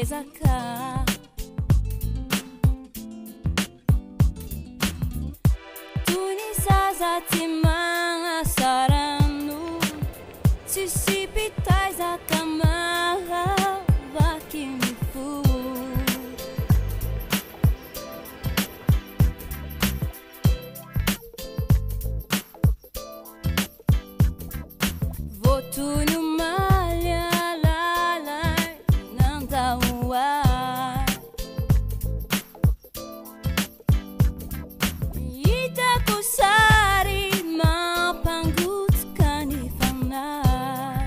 zakah. Tunisa zati mga saranu, sisipitay zakamaha wakimifu. Voto no malha lalai não dá um ar. Ita kusari mapanggut kanifanay.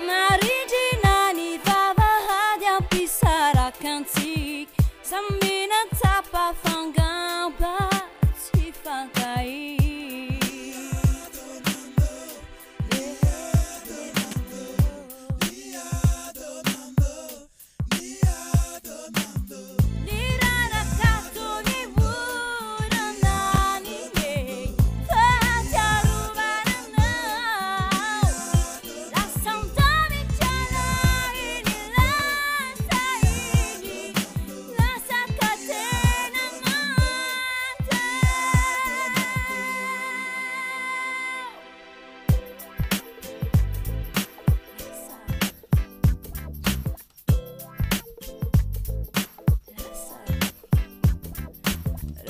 Narijinani vavahad yang pisara kantik samina tapa fangamba sifangai.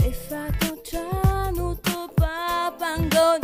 Refa contra no topa pangon